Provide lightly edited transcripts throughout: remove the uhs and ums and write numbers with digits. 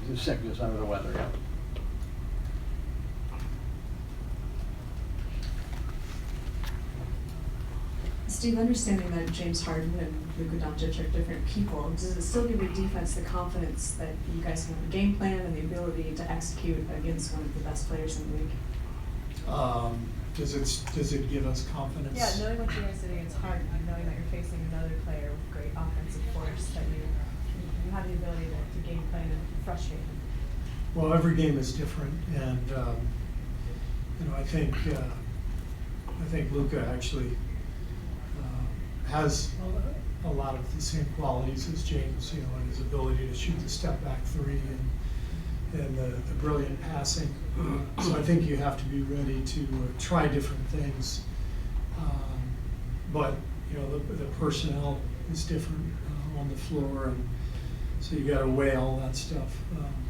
his sickness under the weather, yeah. Steve, understanding that James Harden and Luka Doncic are different people, does it still give your defense the confidence that you guys can have a game plan and the ability to execute against one of the best players in the league? Does it give us confidence? Yeah, knowing what you guys did against Harden, knowing that you're facing another player with great offensive force, that you have the ability to game plan and frustrate him. Well, every game is different, and I think Luka actually has a lot of the same qualities as James. And his ability to shoot the step back three and the brilliant passing. So I think you have to be ready to try different things. But the personnel is different on the floor, and so you got to weigh all that stuff.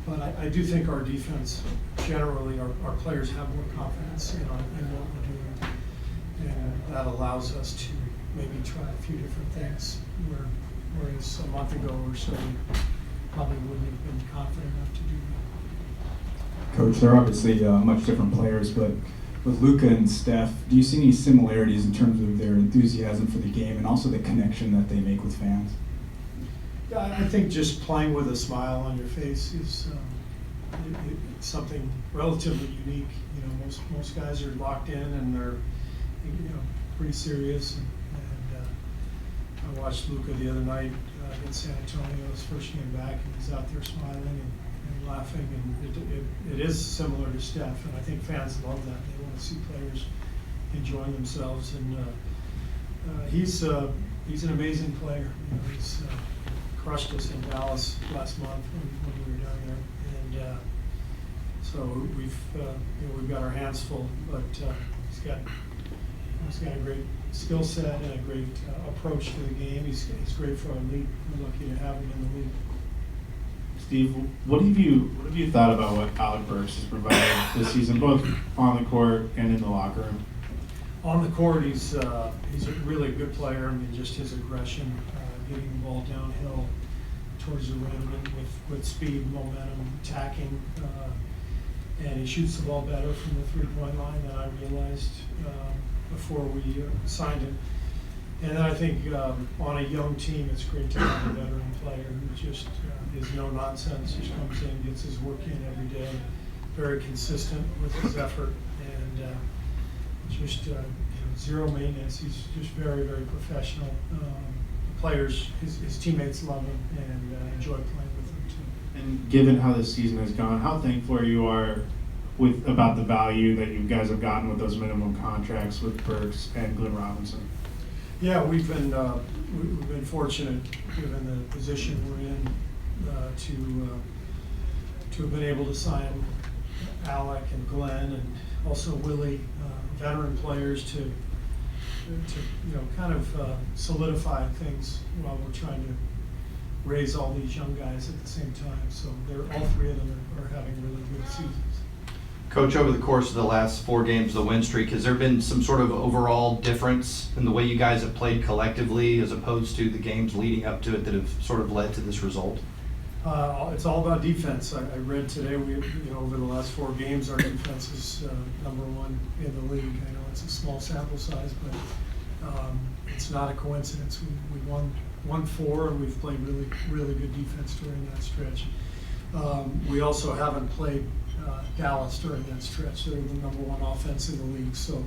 But I do think our defense, generally, our players have more confidence in what we're doing, and that allows us to maybe try a few different things. Whereas a month ago or so, we probably wouldn't have been confident enough to do that. Coach, they're obviously much different players, but with Luka and Steph, do you see any similarities in terms of their enthusiasm for the game and also the connection that they make with fans? Yeah, I think just playing with a smile on your face is it's something relatively unique. Most guys are locked in and they're pretty serious. And I watched Luka the other night in San Antonio, his first game back, and he's out there smiling and laughing, and it is similar to Steph, and I think fans love that. They want to see players enjoying themselves, and he's an amazing player. He's crushed us in Dallas last month when we were down there, and so we've got our hands full, but he's got a great skill set and a great approach to the game. He's great for our league. We're lucky to have him in the league. Steve, what have you thought about what Alec Burks has provided this season, both on the court and in the locker room? On the court, he's a really good player. I mean, just his aggression, getting the ball downhill towards the rim with speed, momentum, attacking, and he shoots the ball better from the three-point line than I realized before we signed him. And then I think on a young team, it's great to have a veteran player who just is no nonsense, just comes in, gets his work in every day, very consistent with his effort, and just zero maintenance. He's just very, very professional. The players, his teammates love him and enjoy playing with him too. And given how this season has gone, how thankful you are about the value that you guys have gotten with those minimum contracts with Burks and Glenn Robinson? Yeah, we've been fortunate, given the position we're in, to have been able to sign Alec and Glenn and also Willie, veteran players, to kind of solidify things while we're trying to raise all these young guys at the same time. So all three of them are having really good seasons. Coach, over the course of the last 4 games of the win streak, has there been some sort of overall difference in the way you guys have played collectively as opposed to the games leading up to it that have sort of led to this result? It's all about defense. I read today, over the last 4 games, our defense is number 1 in the league. I know it's a small sample size, but it's not a coincidence. We won 4, and we've played really, really good defense during that stretch. We also haven't played Dallas during that stretch. They're the number 1 offense in the league, so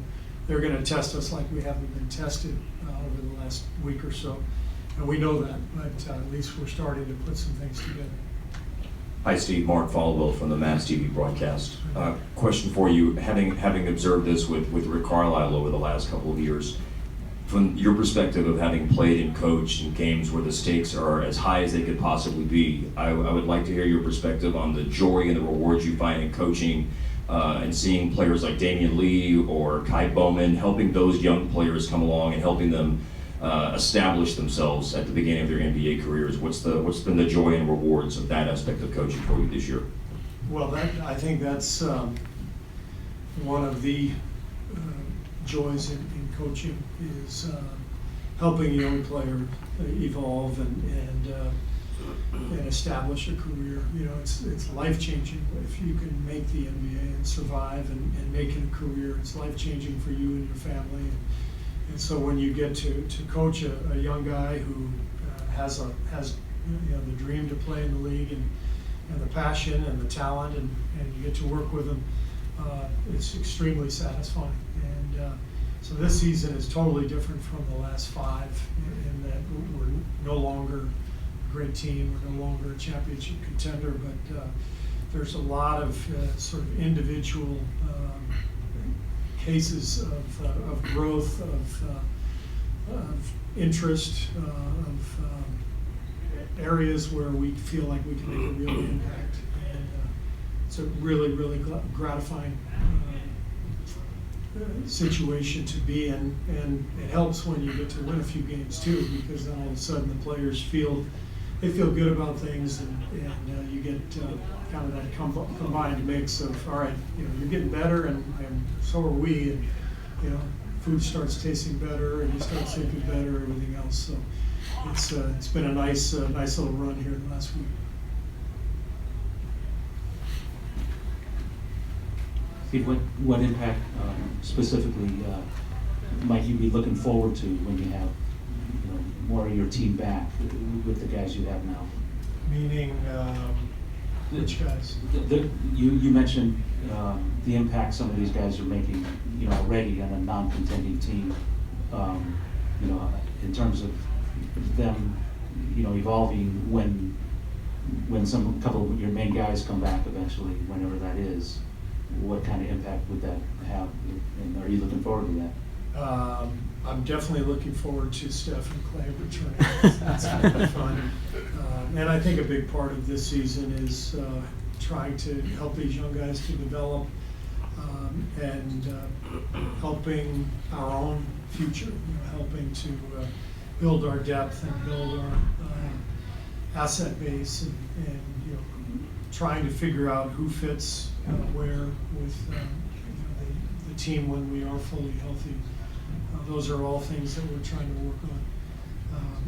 they're going to test us like we haven't been tested over the last week or so, and we know that, but at least we're starting to put some things together. Hi, Steve. Mark Followell from the Mavs TV broadcast. Question for you: having observed this with Rick Carlisle over the last couple of years, from your perspective of having played and coached in games where the stakes are as high as they could possibly be, I would like to hear your perspective on the joy and the rewards you find in coaching and seeing players like Damian Lee or Kai Bowman helping those young players come along and helping them establish themselves at the beginning of their NBA careers. What's been the joy and rewards of that aspect of coaching for you this year? Well, I think that's one of the joys in coaching is helping a young player evolve and and establish a career. You know, it's life-changing if you can make the NBA and survive and make it a career. It's life-changing for you and your family. And so when you get to coach a young guy who has you know, the dream to play in the league and the passion and the talent, and you get to work with him, it's extremely satisfying. And so this season is totally different from the last 5 in that we're no longer a great team, we're no longer a championship contender, but there's a lot of sort of individual cases of growth, of interest, of areas where we feel like we can make a real impact. And it's a really, really gratifying situation to be in, and it helps when you get to win a few games too, because then all of a sudden the players feel good about things, and you get kind of that combined mix of, all right, you know, you're getting better, and so are we, and you know, food starts tasting better, and you start sleeping better, everything else. So it's been a nice little run here the last week. Steve, what impact specifically might you be looking forward to when you have, you know, more of your team back with the guys you have now? Meaning, which guys? You mentioned the impact some of these guys are making, you know, already on a non-contending team. You know, in terms of them, you know, evolving when a couple of your main guys come back eventually, whenever that is. What kind of impact would that have, and are you looking forward to that? I'm definitely looking forward to Steph and Klay returning. That's going to be fun. And I think a big part of this season is trying to help these young guys to develop and helping our own future, you know, helping to build our depth and build our asset base, and you know, trying to figure out who fits where with you know, the team when we are fully healthy. Those are all things that we're trying to work on.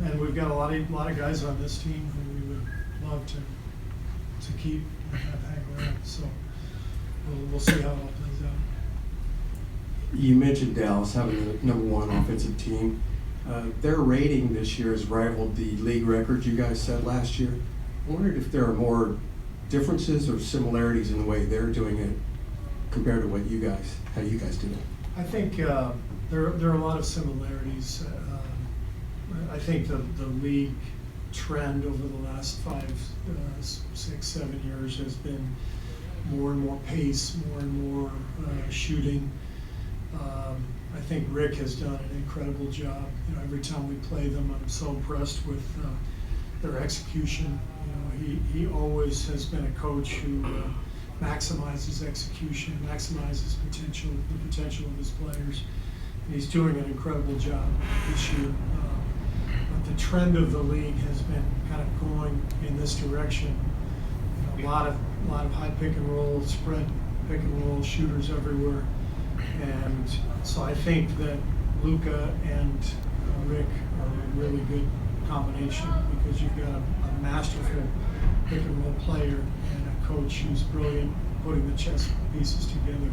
And we've got a lot of guys on this team who we would love to keep and have hang around. So we'll see how it all plays out. You mentioned Dallas having the #1 offensive team. Their rating this year has rivaled the league record you guys set last year. I wondered if there are more differences or similarities in the way they're doing it compared to how you guys do it. I think there are a lot of similarities. I think the league trend over the last 5, 6, 7 years has been more and more pace, more and more shooting. I think Rick has done an incredible job. You know, every time we play them, I'm so impressed with their execution. You know, he always has been a coach who maximizes execution, maximizes the potential of his players. And he's doing an incredible job this year. But the trend of the league has been kind of going in this direction. You know, a lot of high pick and roll, spread pick and roll, shooters everywhere. And so I think that Luka and Rick are a really good combination, because you've got a masterful pick and roll player and a coach who's brilliant putting the chess pieces together.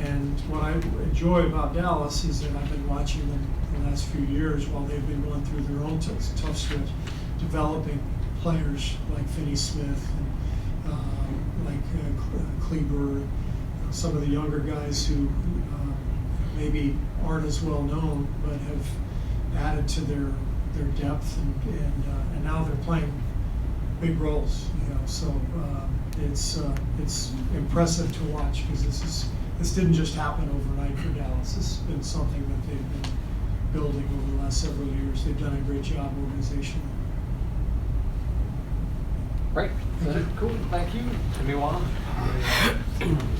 And what I enjoy about Dallas is that I've been watching them the last few years while they've been going through their own tough stretch, developing players like Finney-Smith and like Kleber, some of the younger guys who maybe aren't as well known but have added to their depth, and now they're playing big roles. You know, so it's impressive to watch, because this didn't just happen overnight for Dallas. This has been something that they've been building over the last several years. They've done a great job organizationally. Great. Cool. Thank you. Can we move on?